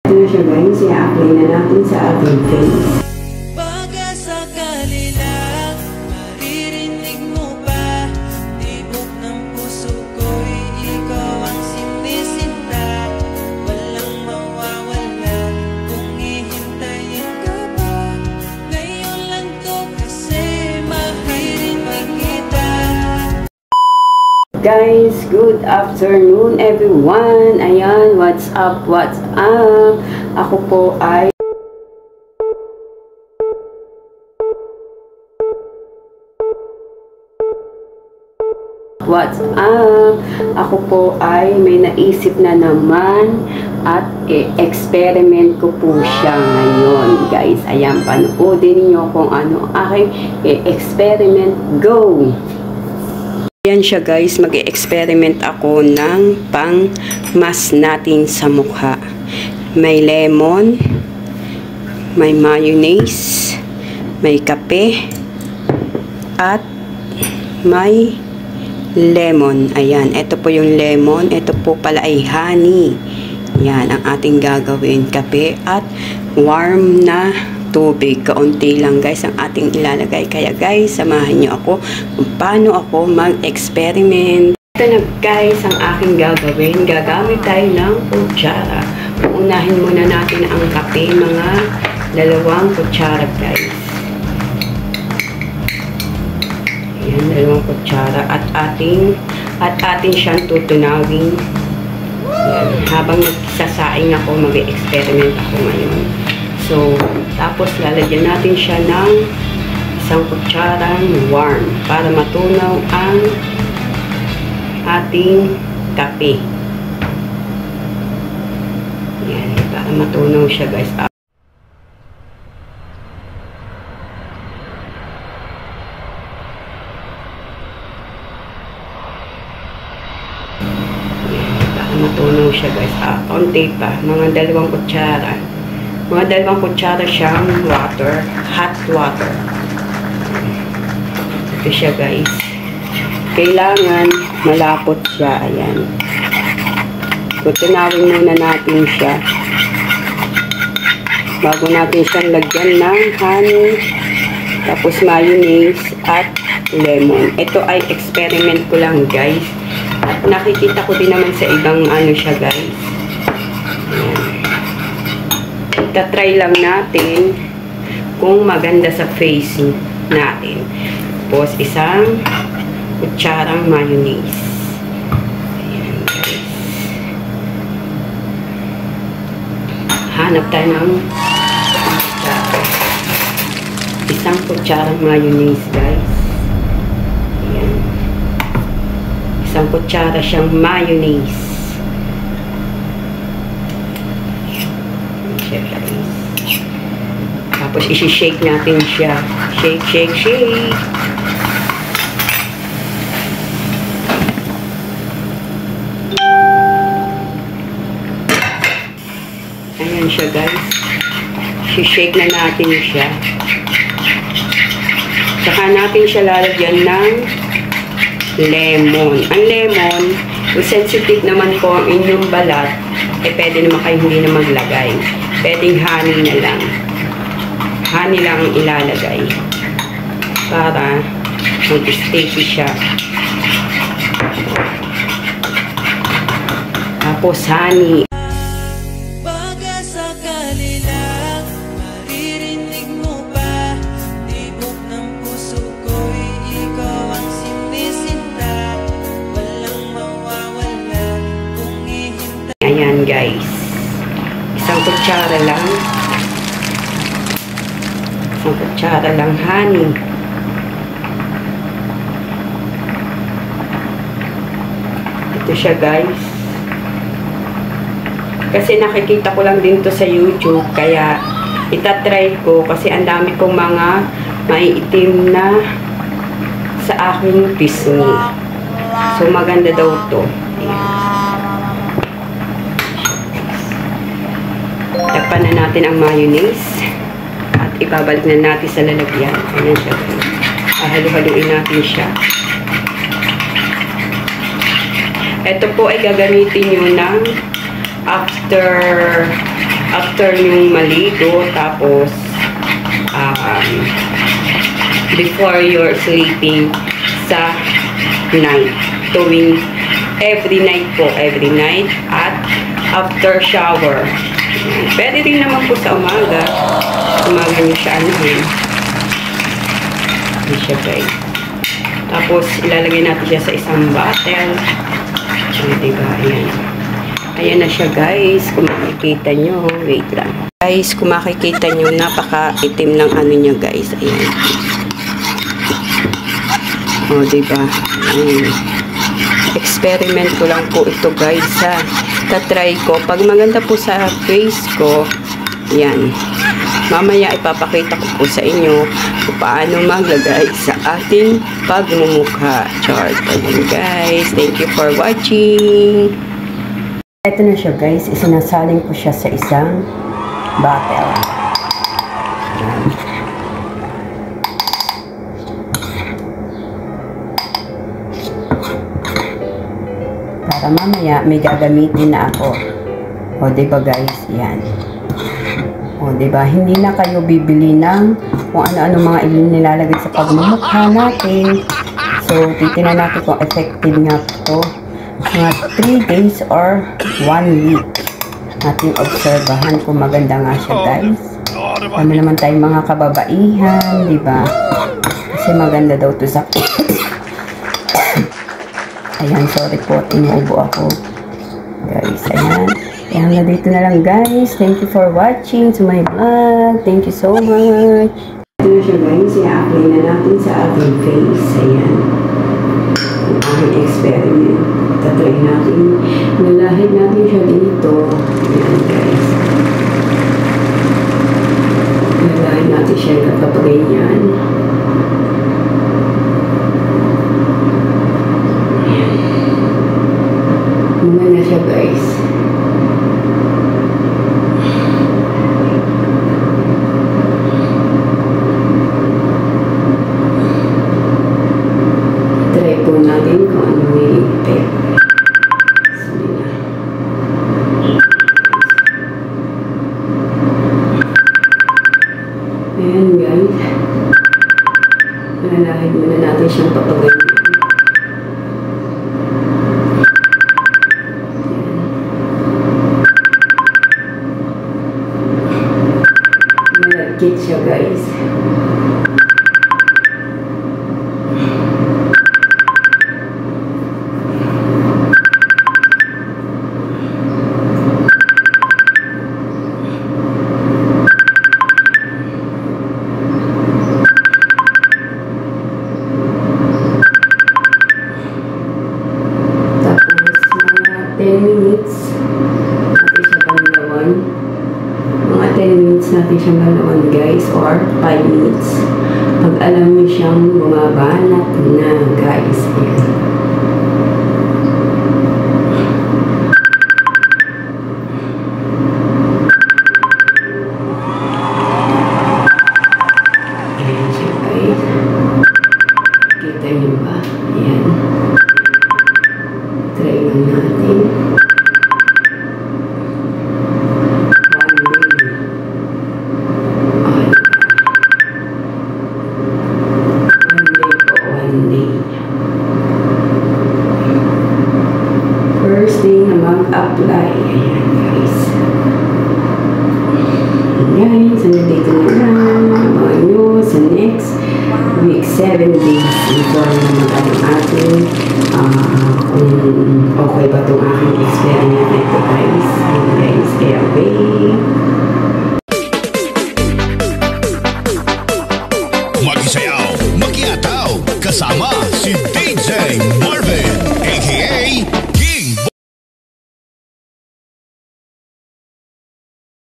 Ito na siya guys, i-apply na natin sa ating face. Baka sakali lang maririnig mo pa, tibok ng puso ko'y ikaw ang sinisinta. Walang mawawala kung hihintayin ka ba. Ngayon lang to kasi maririnig kita. Guys, good afternoon everyone. Ayan, what's up, what's up? Ako po ay what's up? Ako po ay may naisip na naman at experiment ko po siya ngayon. Guys, ayan, panoodin niyo kung ano aking experiment. Go! Yan siya guys, mag-experiment ako ng pang-mask natin sa mukha. May lemon, may mayonnaise, may kape, at may lemon. Ayan, ito po yung lemon. Ito po pala ay honey. Yan ang ating gagawin. Kape at warm na tubig. Kaunti lang guys ang ating ilalagay. Kaya guys, samahan nyo ako kung paano ako mag-experiment. Ito na guys ang aking gagawin. Gagamit tayo ng kutsara. Uunahin muna natin ang kape. Mga 2 kutsara guys. Ayan, 2 kutsara. At atin siyang tutunawin. Ayan, habang nagsasaing ako, mag-experiment ako ngayon. So, tapos lalagyan natin siya ng 1 kutsarang warm para matunaw ang ating kape. Yan, para matunaw siya guys. Yan, para matunaw siya guys. Kaunti pa, mga 2 kutsara. Mga 2 kutsara siyang water, hot water. Ito siya guys. Kailangan malapot siya. Ayan. Tutunawin muna natin siya. Bago natin siyang lagyan ng honey, tapos mayonnaise at lemon. Ito ay experiment ko lang guys. At nakikita ko din naman sa ibang ano siya guys. Ayan. Itatry lang natin kung maganda sa face natin. Tapos 1 kutsarang mayonnaise. Ayan guys. Hanap tayo ng 1 kutsarang mayonnaise guys. Ayan. 1 kutsara siyang mayonnaise. Tapos isi-shake natin siya. Shake, shake, shake. Ayan siya guys. Isi-shake na natin siya. Saka natin siya lalagyan ng lemon. Ang lemon, kung sensitive naman po ang inyong balat, pwede naman kayo hindi na maglagay. Pwedeng honey na lang. Honey lang ang ilalagay para mag-sticky siya. Tapos honey. Baka sakali lang maririnig mo pa, tibok ng puso ko'y ikaw ang sinisinta. Walang mawawala kung hihintay. Ayan guys. 1 kutsara lang. 1 kutsara lang honey. Ito siya guys. Kasi nakikita ko lang din to sa YouTube. Kaya itatry ko. Kasi ang dami kong mga maiitim na sa aking pisngi. So maganda daw to. Ayan. Takpan na natin ang mayonnaise. At ibabalik na natin sa lalagyan. Ayan siya. Halu-haluin natin siya. Ito po ay gagamitin nyo ng after after yung maligo, tapos before you're sleeping sa night. Tuwing every night po, every night at after shower. Pwede rin naman po sa umaga. Umaga nyo siya anuhin. Ayan siya guys. Tapos ilalagay natin siya sa isang bottle. Ayan, diba? Ayan. Ayan na siya guys. Kung makikita nyo. Wait lang. Guys, kung makikita nyo, napaka-itim ng ano niya guys. Ayan. O, diba? Ayan. Experiment ko lang po ito guys ha. Tatry ko. Pag maganda po sa face ko, yan. Mamaya ipapakita ko po sa inyo kung paano maglagay sa ating pagmumukha. Chart. Ayan guys. Thank you for watching. Ito na siya guys. Isinasaling ko siya sa isang bottle. Ayan. Para mamaya may gagamitin na ako. O, diba guys? Yan. O, diba? Hindi na kayo bibili ng kung ano-ano mga nilalagay sa pagmumukha natin. So, titignan natin kung effective nga ito. Mga 3 days or 1 week. Natin obserbahan kung maganda nga siya guys. Kami naman tayong mga kababaihan, diba? Kasi maganda daw ito sa ayan, sorry po, tinubo ako. Guys, ayan. Ayan na dito na lang guys. Thank you for watching to my vlog. Thank you so much. Ito na siya guys. I-apply na natin sa ating face. Ayan. Ang aking experiment. Tatry natin. Nalahid natin siya dito. Ayan guys. Nalahid natin siya kapag ganyan. Muna siya guys. Try po natin kung ano yung effect. Ayan guys. Nalahid muna natin siyang papagay. Malagkit siya guys. Tapos mga 10 minutes natin siya banlawan. Mga 10 minutes natin siyang banlawan guys, or 5 minutes. Pag alam niyo siyang bumabanat na guys. Ayan. Ayan siya guys. Kita niyo ba? Ayan. Try lang natin. First day na mag-apply. Ayan guys. Ayan guys. Nandito na lang. Abangan nyo sa next week 7 days. Ito naman ang ating kung okay ba itong aking experiment ito guys. Ayan guys. Kaya wait. Magisayaw, magiataw, kasama si DJ Marvin, a.k.a.